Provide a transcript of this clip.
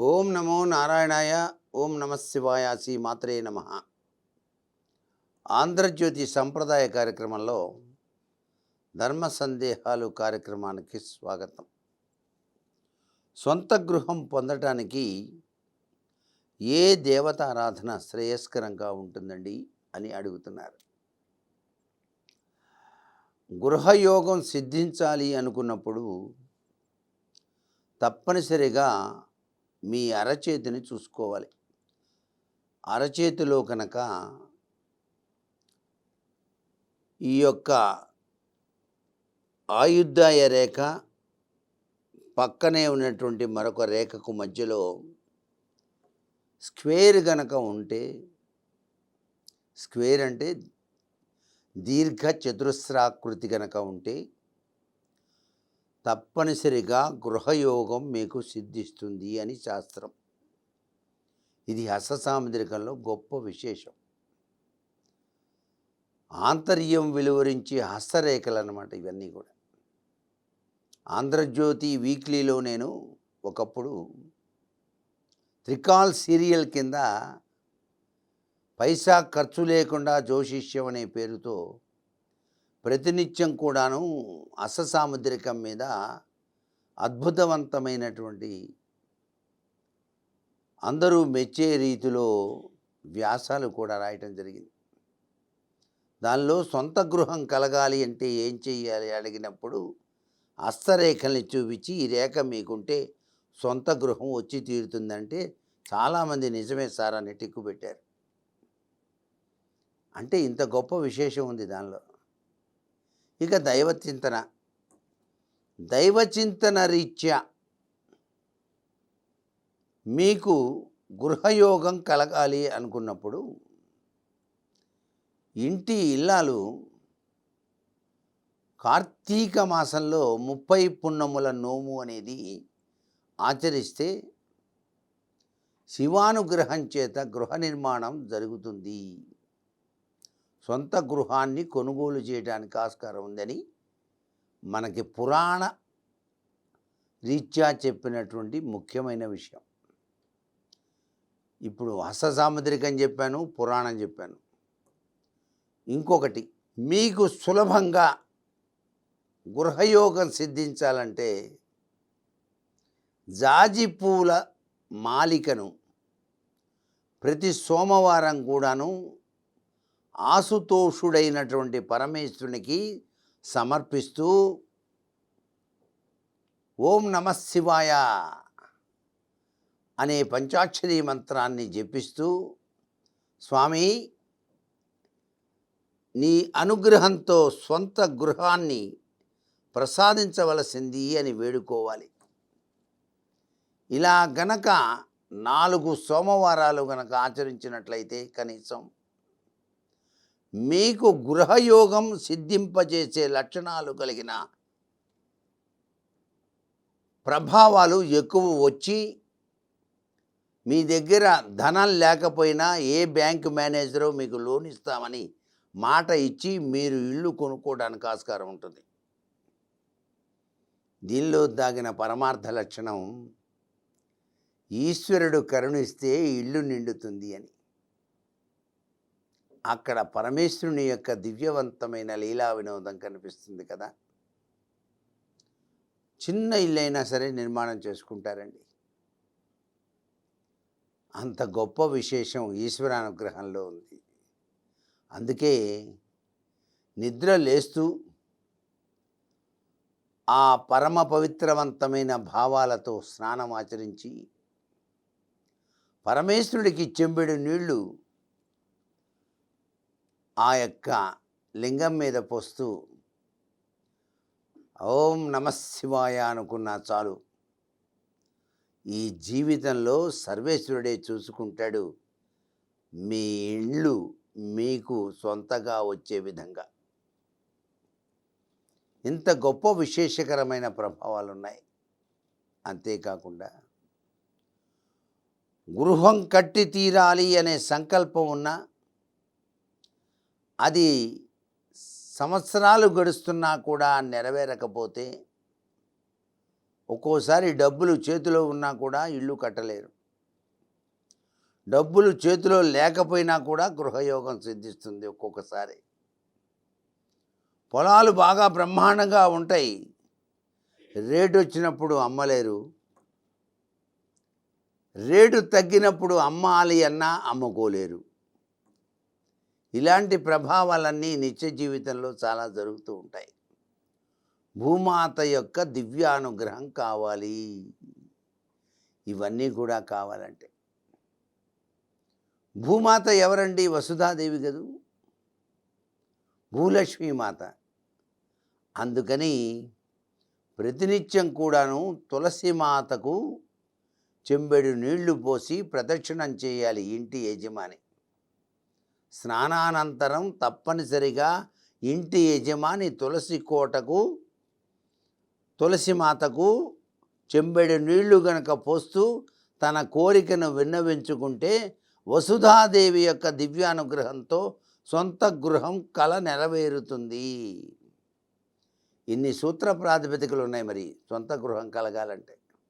ఓం నమో నారాయణాయ. ఓం నమ శివాయ. శ్రీ మాత్రే నమ. ఆంధ్రజ్యోతి సంప్రదాయ కార్యక్రమంలో ధర్మ సందేహాలు కార్యక్రమానికి స్వాగతం. సొంత గృహం పొందటానికి ఏ దేవతారాధన శ్రేయస్కరంగా ఉంటుందండి అని అడుగుతున్నారు. గృహయోగం సిద్ధించాలి అనుకున్నప్పుడు తప్పనిసరిగా మీ అరచేతిని చూసుకోవాలి. అరచేతిలో కనుక ఈ యొక్క ఆయుర్దాయ రేఖ పక్కనే ఉన్నటువంటి మరొక రేఖకు మధ్యలో స్క్వేర్ గనక ఉంటే, స్క్వేర్ అంటే దీర్ఘ చతురస్రాకృతి గనక ఉంటే తప్పనిసరిగా గృహయోగం మీకు సిద్ధిస్తుంది అని శాస్త్రం. ఇది హస్తసాముద్రికంలో గొప్ప విశేషం. ఆంతర్యం వెలువరించి హస్తరేఖలు అన్నమాట ఇవన్నీ కూడా. ఆంధ్రజ్యోతి వీక్లీలో నేను ఒకప్పుడు త్రికాల్ సీరియల్ కింద పైసా ఖర్చు లేకుండా జ్యోతిష్యం అనే పేరుతో ప్రతినిత్యం కూడాను హస్తసాముద్రికం మీద అద్భుతవంతమైనటువంటి అందరూ మెచ్చే రీతిలో వ్యాసాలు కూడా రాయటం జరిగింది. దానిలో సొంత గృహం కలగాలి అంటే ఏం చెయ్యాలి అడిగినప్పుడు హస్తరేఖల్ని చూపించి ఈ రేఖ మీకుంటే సొంత గృహం వచ్చి తీరుతుందంటే చాలామంది నిజమే సార్ అని టిక్కు పెట్టారు. అంటే ఇంత గొప్ప విశేషం ఉంది దానిలో. ఇక దైవచింతన రీత్యా మీకు గృహయోగం కలగాలి అనుకున్నప్పుడు ఇంటి ఇల్లాలు కార్తీక మాసంలో 30 పున్నముల నోము అనేది ఆచరిస్తే శివానుగ్రహం చేత గృహ నిర్మాణం జరుగుతుంది. సొంత గృహాన్ని కొనుగోలు చేయడానికి ఆస్కారం ఉందని మనకి పురాణ రీత్యా చెప్పినటువంటి ముఖ్యమైన విషయం. ఇప్పుడు హస్తసాముద్రికం చెప్పాను, పురాణం చెప్పాను. ఇంకొకటి, మీకు సులభంగా గృహయోగం సిద్ధించాలంటే జాజి పూల మాలికను ప్రతి సోమవారం కూడాను ఆశుతోషుడైనటువంటి పరమేశ్వరునికి సమర్పిస్తూ ఓం నమః శివాయ అనే పంచాక్షరీ మంత్రాన్ని జపిస్తూ, స్వామి నీ అనుగ్రహంతో స్వంత గృహాన్ని ప్రసాదించవలసింది అని వేడుకోవాలి. ఇలా గనక 4 సోమవారాలు గనక ఆచరించినట్లయితే కనీసం మీకు గృహయోగం సిద్ధింపజేసే లక్షణాలు కలిగిన ప్రభావాలు ఎక్కువ వచ్చి మీ దగ్గర ధనం లేకపోయినా ఏ బ్యాంకు మేనేజరో మీకు లోన్ ఇస్తామని మాట ఇచ్చి మీరు ఇల్లు కొనుక్కోవడానికి ఆస్కారం ఉంటుంది. దీనిలో దాగిన పరమార్థ లక్షణం ఈశ్వరుడు కరుణిస్తే ఇల్లు నిండుతుంది అని. అక్కడ పరమేశ్వరుని యొక్క దివ్యవంతమైన లీలా వినోదం కనిపిస్తుంది కదా. చిన్న ఇల్లైనా సరే నిర్మాణం చేసుకుంటారండి. అంత గొప్ప విశేషం ఈశ్వరానుగ్రహంలో ఉంది. అందుకే నిద్ర లేస్తూ ఆ పరమ పవిత్రవంతమైన భావాలతో స్నానం ఆచరించి పరమేశ్వరుడికి చెంబెడు నీళ్లు ఆ యొక్క లింగం మీద పోస్తూ ఓం నమః శివాయ అనుకున్నా చాలు. ఈ జీవితంలో సర్వేశ్వరుడే చూసుకుంటాడు మీ ఇళ్ళు మీకు సొంతగా వచ్చే విధంగా. ఇంత గొప్ప విశేషకరమైన ప్రభావాలు ఉన్నాయి. అంతేకాకుండా గృహం కట్టి తీరాలి అనే సంకల్పం ఉన్నా అది సంవత్సరాలు గడుస్తున్నా కూడా నెరవేరకపోతే ఒక్కోసారి డబ్బులు చేతిలో ఉన్నా కూడా ఇల్లు కట్టలేరు. డబ్బులు చేతిలో లేకపోయినా కూడా గృహయోగం సిద్ధిస్తుంది ఒక్కొక్కసారి. పొలాలు బాగా బ్రహ్మాండంగా ఉంటాయి. రేటు వచ్చినప్పుడు అమ్మలేరు. రేటు తగ్గినప్పుడు అమ్మాలి అన్నా అమ్ముకోలేరు. ఇలాంటి ప్రభావాలన్నీ నిత్య జీవితంలో చాలా జరుగుతూ ఉంటాయి. భూమాత యొక్క దివ్యానుగ్రహం కావాలి. ఇవన్నీ కూడా కావాలంటే భూమాత ఎవరండి? వసుధాదేవి కదూ, భూలక్ష్మీమాత. అందుకని ప్రతినిత్యం కూడాను తులసి మాతకు చెంబెడు నీళ్లు పోసి ప్రదక్షిణం చేయాలి ఇంటి యజమాని. స్నానానంతరం తప్పనిసరిగా ఇంటి యజమాని తులసి కోటకు, తులసి మాతకు చెంబెడు నీళ్లు గనక పోస్తూ తన కోరికను విన్నవించుకుంటే వసుధాదేవి యొక్క దివ్యానుగ్రహంతో సొంత గృహం కల నెరవేరుతుంది. ఇన్ని సూత్ర ప్రాతిపదికలు ఉన్నాయి మరి సొంత గృహం కలగాలంటే.